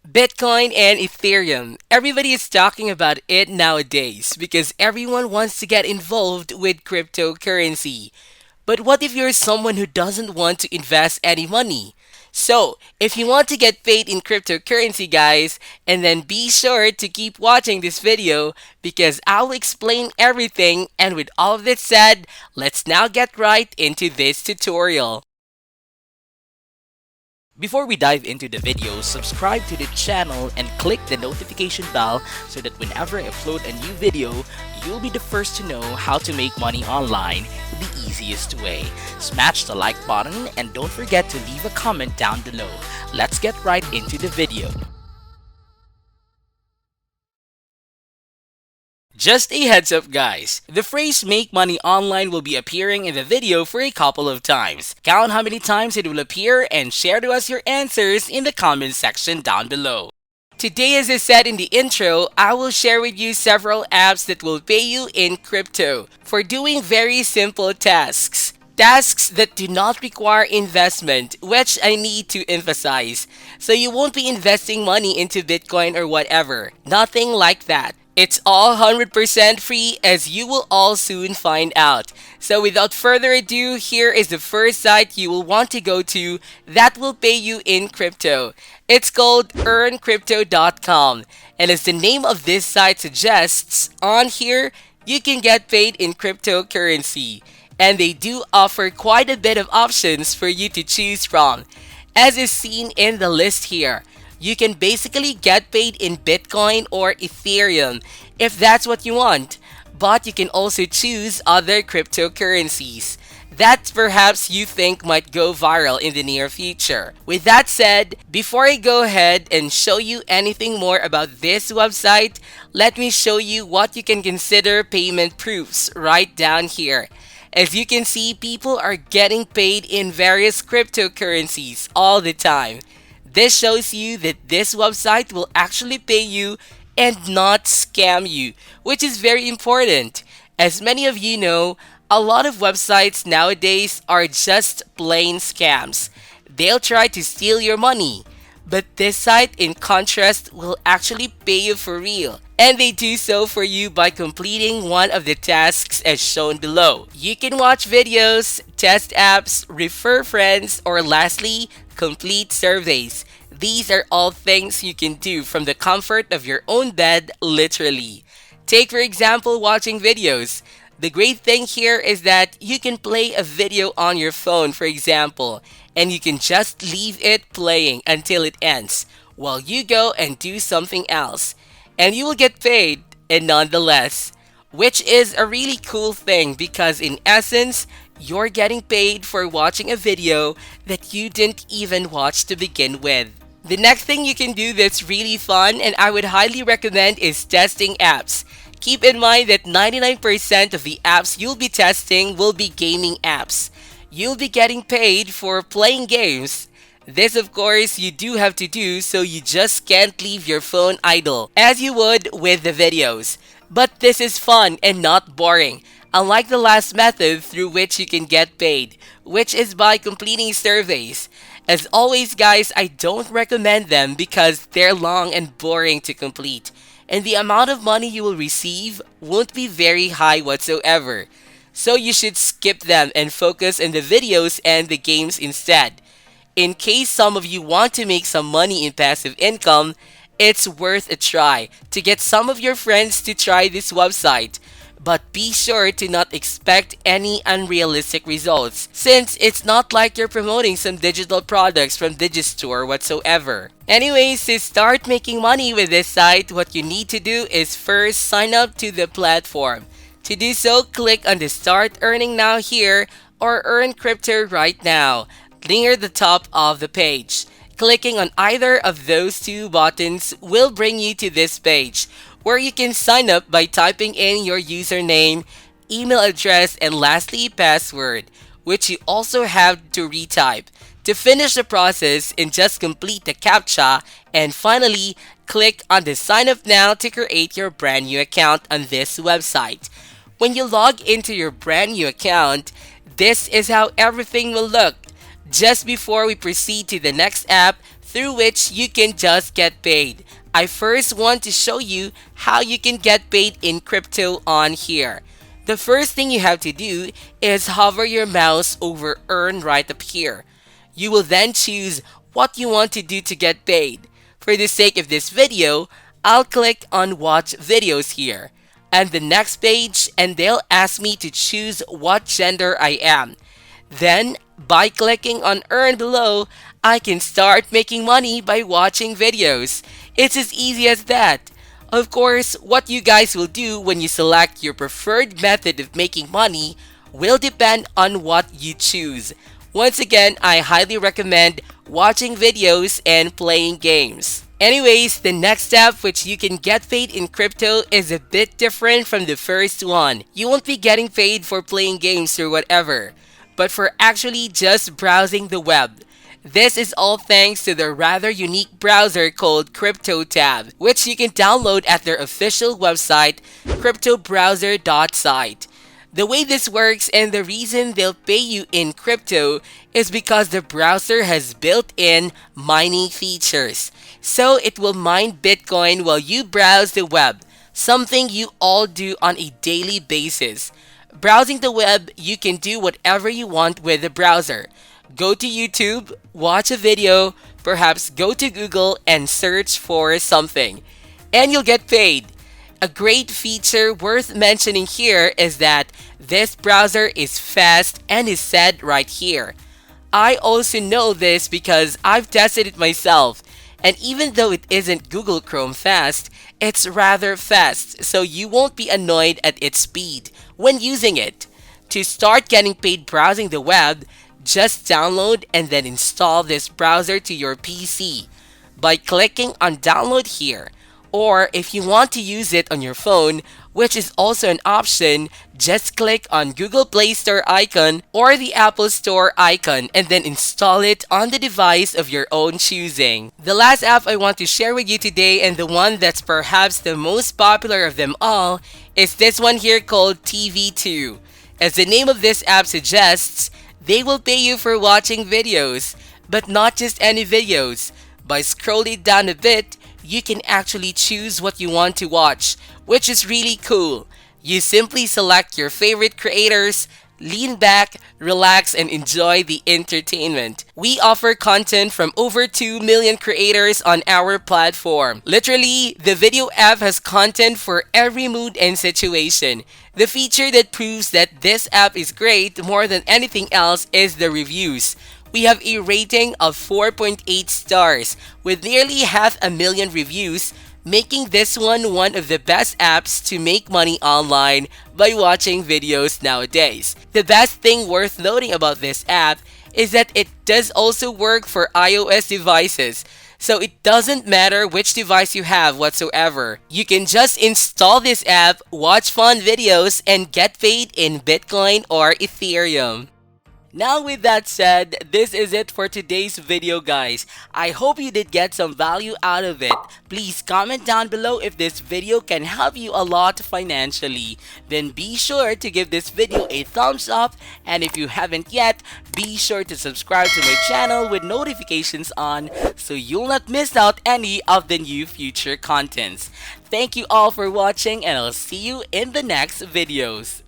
Bitcoin and Ethereum. Everybody is talking about it nowadays because everyone wants to get involved with cryptocurrency. But what if you're someone who doesn't want to invest any money? So, if you want to get paid in cryptocurrency, guys, and then be sure to keep watching this video because I'll explain everything. And with all of this said, let's now get right into this tutorial. Before we dive into the video, subscribe to the channel and click the notification bell so that whenever I upload a new video, you'll be the first to know how to make money online the easiest way. Smash the like button and don't forget to leave a comment down below. Let's get right into the video. Just a heads up, guys, the phrase make money online will be appearing in the video for a couple of times. Count how many times it will appear and share to us your answers in the comment section down below. Today, as I said in the intro, I will share with you several apps that will pay you in crypto for doing very simple tasks. Tasks that do not require investment, which I need to emphasize. So you won't be investing money into Bitcoin or whatever. Nothing like that. It's all 100% free, as you will all soon find out. So without further ado, here is the first site you will want to go to that will pay you in crypto. It's called EarnCrypto.com. And as the name of this site suggests, on here, you can get paid in cryptocurrency. And they do offer quite a bit of options for you to choose from. As is seen in the list here, you can basically get paid in Bitcoin or Ethereum if that's what you want. But you can also choose other cryptocurrencies that perhaps you think might go viral in the near future. With that said, before I go ahead and show you anything more about this website, let me show you what you can consider payment proofs right down here. As you can see, people are getting paid in various cryptocurrencies all the time. This shows you that this website will actually pay you and not scam you, which is very important. As many of you know, a lot of websites nowadays are just plain scams. They'll try to steal your money. But this site, in contrast, will actually pay you for real. And they do so for you by completing one of the tasks as shown below. You can watch videos, test apps, refer friends, or lastly, complete surveys. These are all things you can do from the comfort of your own bed, literally. Take for example watching videos. The great thing here is that you can play a video on your phone, for example, and you can just leave it playing until it ends while you go and do something else. And you will get paid, and nonetheless, which is a really cool thing because in essence, you're getting paid for watching a video that you didn't even watch to begin with. The next thing you can do that's really fun and I would highly recommend is testing apps. Keep in mind that 99% of the apps you'll be testing will be gaming apps. You'll be getting paid for playing games. This of course you do have to do, so you just can't leave your phone idle as you would with the videos. But this is fun and not boring, unlike the last method through which you can get paid, which is by completing surveys. As always guys, I don't recommend them because they're long and boring to complete, and the amount of money you will receive won't be very high whatsoever. So you should skip them and focus on the videos and the games instead. In case some of you want to make some money in passive income, it's worth a try to get some of your friends to try this website. But be sure to not expect any unrealistic results, since it's not like you're promoting some digital products from Digistore whatsoever. Anyways, to start making money with this site, what you need to do is first sign up to the platform. To do so, click on the Start Earning Now here or Earn Crypto right now, near the top of the page. Clicking on either of those two buttons will bring you to this page, where you can sign up by typing in your username, email address, and lastly, password, which you also have to retype. To finish the process, and just complete the CAPTCHA, and finally, click on the Sign Up Now to create your brand new account on this website. When you log into your brand new account, this is how everything will look. Just before we proceed to the next app, through which you can just get paid. I first want to show you how you can get paid in crypto on here. The first thing you have to do is hover your mouse over Earn right up here. You will then choose what you want to do to get paid. For the sake of this video, I'll click on Watch Videos here, and the next page, and they'll ask me to choose what gender I am. Then, by clicking on Earn below, I can start making money by watching videos. It's as easy as that. Of course, what you guys will do when you select your preferred method of making money will depend on what you choose. Once again, I highly recommend watching videos and playing games. Anyways, the next step which you can get paid in crypto is a bit different from the first one. You won't be getting paid for playing games or whatever, but for actually just browsing the web. This is all thanks to the rather unique browser called CryptoTab, which you can download at their official website, cryptobrowser.site. The way this works and the reason they'll pay you in crypto is because the browser has built-in mining features. So it will mine Bitcoin while you browse the web, something you all do on a daily basis. Browsing the web, you can do whatever you want with the browser. Go to YouTube, watch a video, perhaps go to Google and search for something, and you'll get paid. A great feature worth mentioning here is that this browser is fast and is said right here. I also know this because I've tested it myself, and even though it isn't Google Chrome fast, it's rather fast, so you won't be annoyed at its speed when using it. To start getting paid browsing the web, just download and then install this browser to your PC by clicking on download here. Or if you want to use it on your phone, which is also an option, just click on Google Play Store icon or the Apple Store icon and then install it on the device of your own choosing. The last app I want to share with you today, and the one that's perhaps the most popular of them all, is this one here called TV2. As the name of this app suggests, they will pay you for watching videos, but not just any videos. By scrolling down a bit, you can actually choose what you want to watch, which is really cool. You simply select your favorite creators, lean back, relax, and enjoy the entertainment. We offer content from over 2 million creators on our platform. Literally, the video app has content for every mood and situation. The feature that proves that this app is great more than anything else is the reviews. We have a rating of 4.8 stars with nearly 500,000 reviews, making this one of the best apps to make money online by watching videos nowadays. The best thing worth noting about this app is that it does also work for iOS devices. So it doesn't matter which device you have whatsoever. You can just install this app, watch fun videos, and get paid in Bitcoin or Ethereum. Now with that said, this is it for today's video guys. I hope you did get some value out of it. Please comment down below if this video can help you a lot financially. Then be sure to give this video a thumbs up, and if you haven't yet, be sure to subscribe to my channel with notifications on so you'll not miss out any of the new future contents. Thank you all for watching, and I'll see you in the next videos.